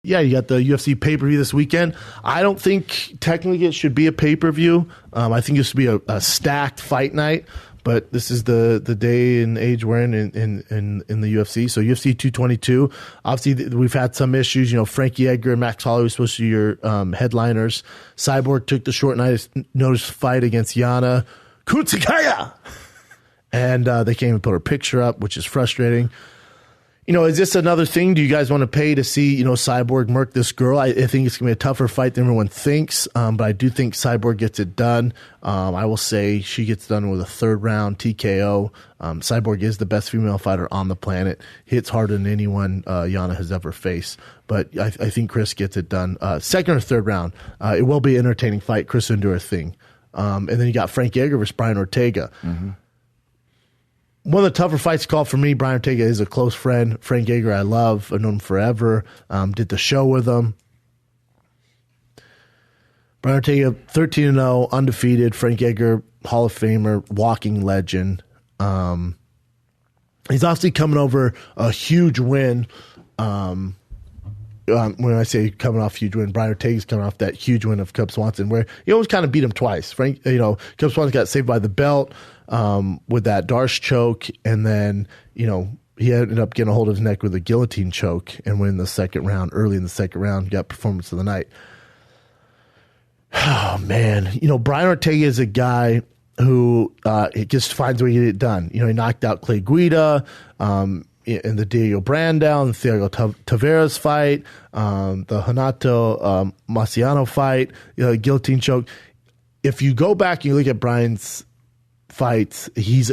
Yeah, you got the UFC pay-per-view this weekend. I don't think technically it should be a pay-per-view. I think it should be a stacked fight night, but this is the day and age we're in the UFC. So UFC 222, obviously we've had some issues. You know, Frankie Edgar and Max Holloway were supposed to be your headliners. Cyborg took the short notice fight against Yana Kunitskaya, and they can't even put her picture up, which is frustrating. You know, is this another thing? Do you guys want to pay to see, you know, Cyborg murk this girl? I think it's going to be a tougher fight than everyone thinks, but I do think Cyborg gets it done. I will say she gets done with a third-round TKO. Cyborg is the best female fighter on the planet. Hits harder than anyone Yana has ever faced. But I think Cris gets it done. Second or third round, it will be an entertaining fight. Cris will do her thing. And then you got Frankie Edgar versus Brian Ortega. Mm-hmm. One of the tougher fights called for me. Brian Ortega is a close friend. Frank Edgar, I love. I've known him forever. Did the show with him. Brian Ortega, 13-0, undefeated. Frank Edgar, Hall of Famer, walking legend. He's obviously coming over a huge win. When I say coming off a huge win, Brian Ortega's coming off that huge win of Cub Swanson, where he always kind of beat him twice. Cub Swanson got saved by the belt with that Darce choke, and then, he ended up getting a hold of his neck with a guillotine choke and win the second round. Early in the second round, got performance of the night. Oh, man. Brian Ortega is a guy who he just finds a way to get it done. He knocked out Clay Guida in the Diego Brandao, the Thiago Tavares fight, the Renato Marciano fight, guillotine choke. If you go back and you look at Brian's fights, he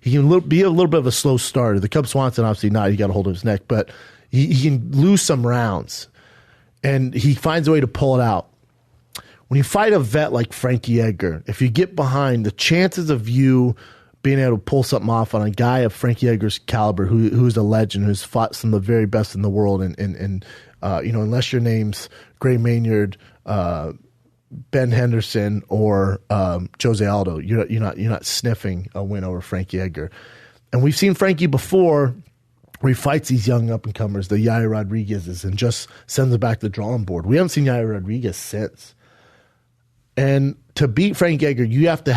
can be a little bit of a slow starter. The Cub Swanson, obviously not. He got a hold of his neck, but he can lose some rounds, and he finds a way to pull it out. When you fight a vet like Frankie Edgar, if you get behind, the chances of you being able to pull something off on a guy of Frankie Edgar's caliber, who's a legend, who's fought some of the very best in the world, and unless your name's Gray Maynard, Ben Henderson, or Jose Aldo, you're not sniffing a win over Frankie Edgar. And we've seen Frankie before, where he fights these young up-and-comers, the Yair Rodriguez's, and just sends them back to the drawing board. We haven't seen Yair Rodriguez since. And to beat Frank Edgar, you have to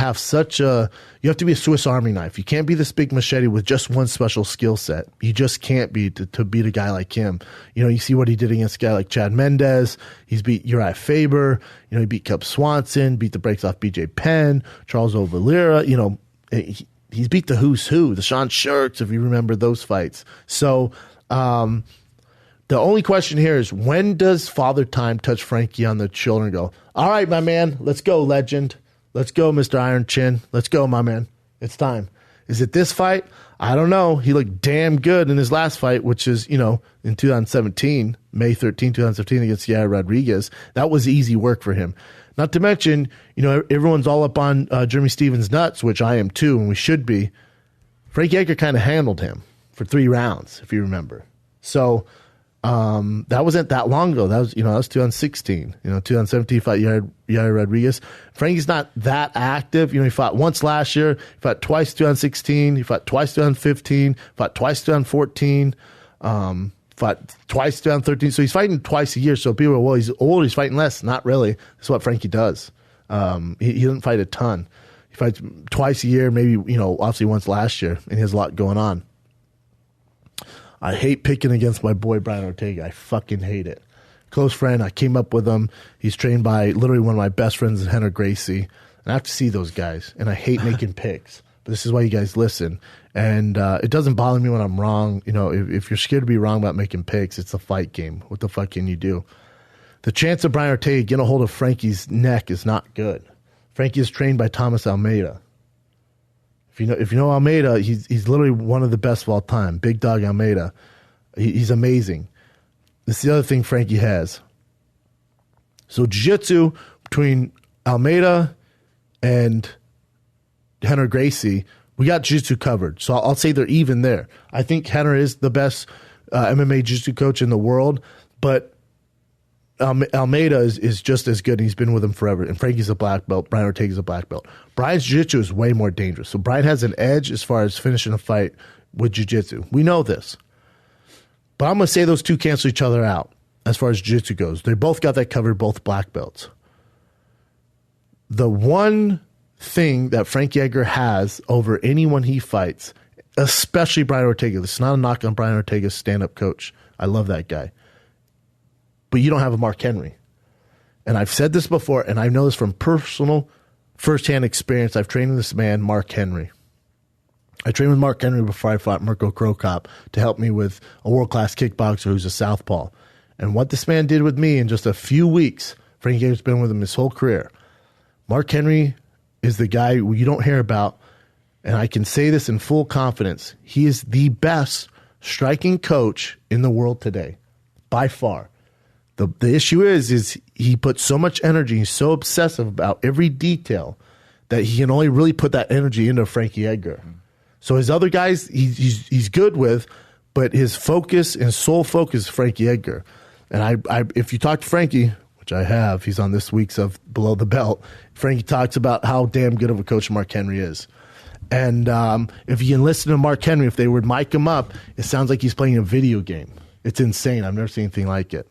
be a Swiss Army knife. You can't be this big machete with just one special skill set. You just can't be to beat a guy like him. You see what he did against a guy like Chad Mendez. He's beat Uriah Faber. He beat Cub Swanson, beat the brakes off BJ Penn, Charles Oliveira. He's beat the who's who, the Sean Sharks, if you remember those fights. So, the only question here is, when does Father Time touch Frankie on the shoulder and go, all right, my man, let's go, legend. Let's go, Mr. Iron Chin. Let's go, my man. It's time. Is it this fight? I don't know. He looked damn good in his last fight, which is, in 2017, May 13, 2017, against Yair Rodriguez. That was easy work for him. Not to mention, everyone's all up on Jeremy Stevens' nuts, which I am too, and we should be. Frankie Edgar kind of handled him for 3 rounds, if you remember. So, that wasn't that long ago. That was 2016. 2017, he fought Yair Rodriguez. Frankie's not that active. He fought once last year. He fought twice 2016. He fought twice 2015. Fought twice 2014. Fought twice 2013. So he's fighting twice a year. So people are, well, he's old. He's fighting less. Not really. That's what Frankie does. He doesn't fight a ton. He fights twice a year, maybe, obviously once last year, and he has a lot going on. I hate picking against my boy Brian Ortega. I fucking hate it. Close friend. I came up with him. He's trained by literally one of my best friends, Henry Gracie. And I have to see those guys. And I hate making picks. But this is why you guys listen. And it doesn't bother me when I'm wrong. If you're scared to be wrong about making picks, it's a fight game. What the fuck can you do? The chance of Brian Ortega getting a hold of Frankie's neck is not good. Frankie is trained by Thomas Almeida. If you know Almeida, he's literally one of the best of all time. Big Dog Almeida. He's amazing. This is the other thing Frankie has. So jiu-jitsu between Almeida and Henry Gracie, we got jiu-jitsu covered. So I'll say they're even there. I think Henry is the best MMA jiu-jitsu coach in the world, but Almeida is just as good. He's been with him forever. And Frankie's a black belt. Brian Ortega's a black belt. Brian's jiu-jitsu is way more dangerous. So Brian has an edge as far as finishing a fight with jiu-jitsu. We know this. But I'm going to say those two cancel each other out. as far as jiu-jitsu goes. They both got that covered, both black belts. The one thing that Frankie Edgar has over anyone he fights, especially Brian Ortega, this is not a knock on Brian Ortega's stand-up coach. I love that guy. But you don't have a Mark Henry. And I've said this before, and I know this from personal, firsthand experience. I've trained this man, Mark Henry. I trained with Mark Henry before I fought Mirko Krokop to help me with a world-class kickboxer who's a southpaw. And what this man did with me in just a few weeks, Frankie Edgar's been with him his whole career. Mark Henry is the guy you don't hear about, and I can say this in full confidence. He is the best striking coach in the world today, by far. The issue is he puts so much energy, he's so obsessive about every detail that he can only really put that energy into Frankie Edgar. So his other guys, he's good with, but his focus and sole focus is Frankie Edgar. And I if you talk to Frankie, which I have, he's on this week's of Below the Belt, Frankie talks about how damn good of a coach Mark Henry is. And if you can listen to Mark Henry, if they would mic him up, it sounds like he's playing a video game. It's insane. I've never seen anything like it.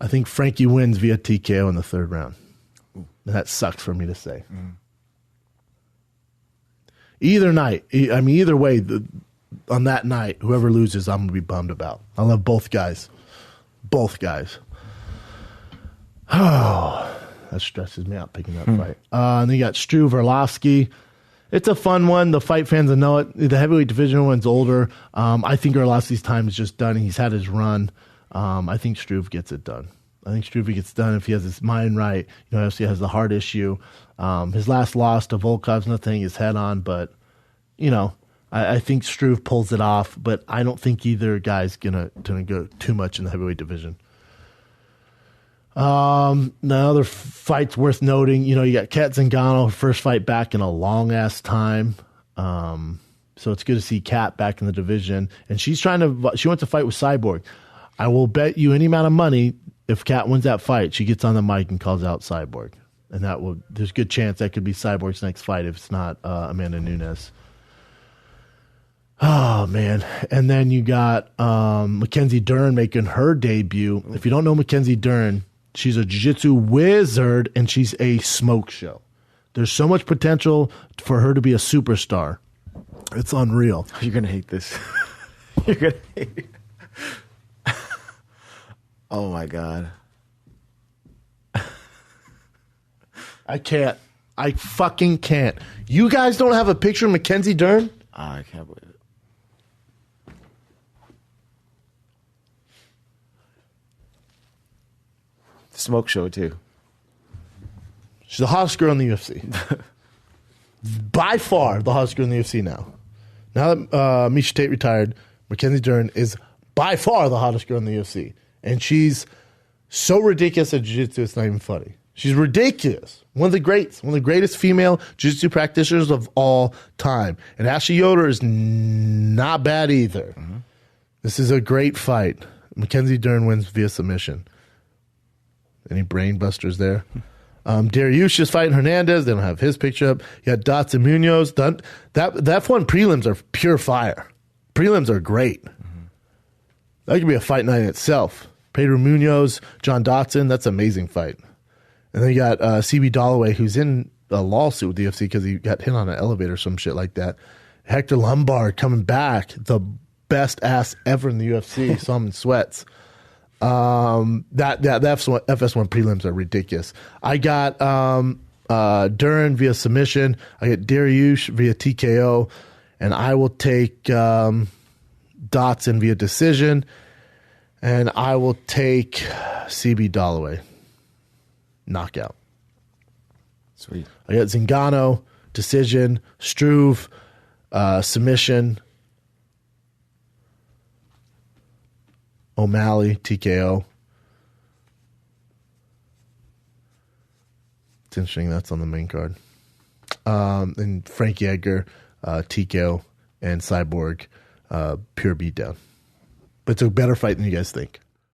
I think Frankie wins via TKO in the third round. And that sucked for me to say. Either night, I mean, either way, on that night, whoever loses, I'm going to be bummed about. I love both guys. Both guys. Oh, that stresses me out picking that fight. And then you got Struve Arlovsky. It's a fun one. The fight fans will know it. The heavyweight division one's older. I think Arlovsky's time is just done. He's had his run. I think Struve gets it done. I think Struve gets done if he has his mind right. You know, obviously has the heart issue. His last loss to Volkov's nothing his head on, but you know, I think Struve pulls it off. But I don't think either guy's gonna go too much in the heavyweight division. The other fights worth noting, you know, you got Kat Zingano, first fight back in a long ass time. So it's good to see Kat back in the division, and she wants to fight with Cyborg. I will bet you any amount of money if Kat wins that fight, she gets on the mic and calls out Cyborg. And there's a good chance that could be Cyborg's next fight if it's not Amanda Nunes. Oh, man. And then you got Mackenzie Dern making her debut. If you don't know Mackenzie Dern, she's a jiu-jitsu wizard, and she's a smoke show. There's so much potential for her to be a superstar. It's unreal. You're going to hate this. You're going to hate it. Oh, my God. I can't. I fucking can't. You guys don't have a picture of Mackenzie Dern? I can't believe it. Smoke show, too. She's the hottest girl in the UFC. By far the hottest girl in the UFC now. Now that Miesha Tate retired, Mackenzie Dern is by far the hottest girl in the UFC. And she's so ridiculous at jiu-jitsu, it's not even funny. She's ridiculous. One of the greatest female jiu-jitsu practitioners of all time. And Ashley Yoder is not bad either. Mm-hmm. This is a great fight. Mackenzie Dern wins via submission. Any brain busters there? Dariush is fighting Hernandez. They don't have his picture up. You got Dots and Munoz. That one prelims are pure fire. Prelims are great. Mm-hmm. That could be a fight night in itself. Pedro Munoz, John Dotson. That's an amazing fight. And then you got CB Dollaway, who's in a lawsuit with the UFC because he got hit on an elevator or some shit like that. Hector Lombard coming back, the best ass ever in the UFC. Saw him in sweats. That FS1 prelims are ridiculous. I got Duran via submission. I get Dariush via TKO, and I will take Dotson via decision, and I will take CB Dollaway knockout. Sweet. I got Zingano decision, Struve submission, O'Malley, TKO. It's interesting that's on the main card. And Frankie Edgar, TKO, and Cyborg, pure beatdown. But it's a better fight than you guys think.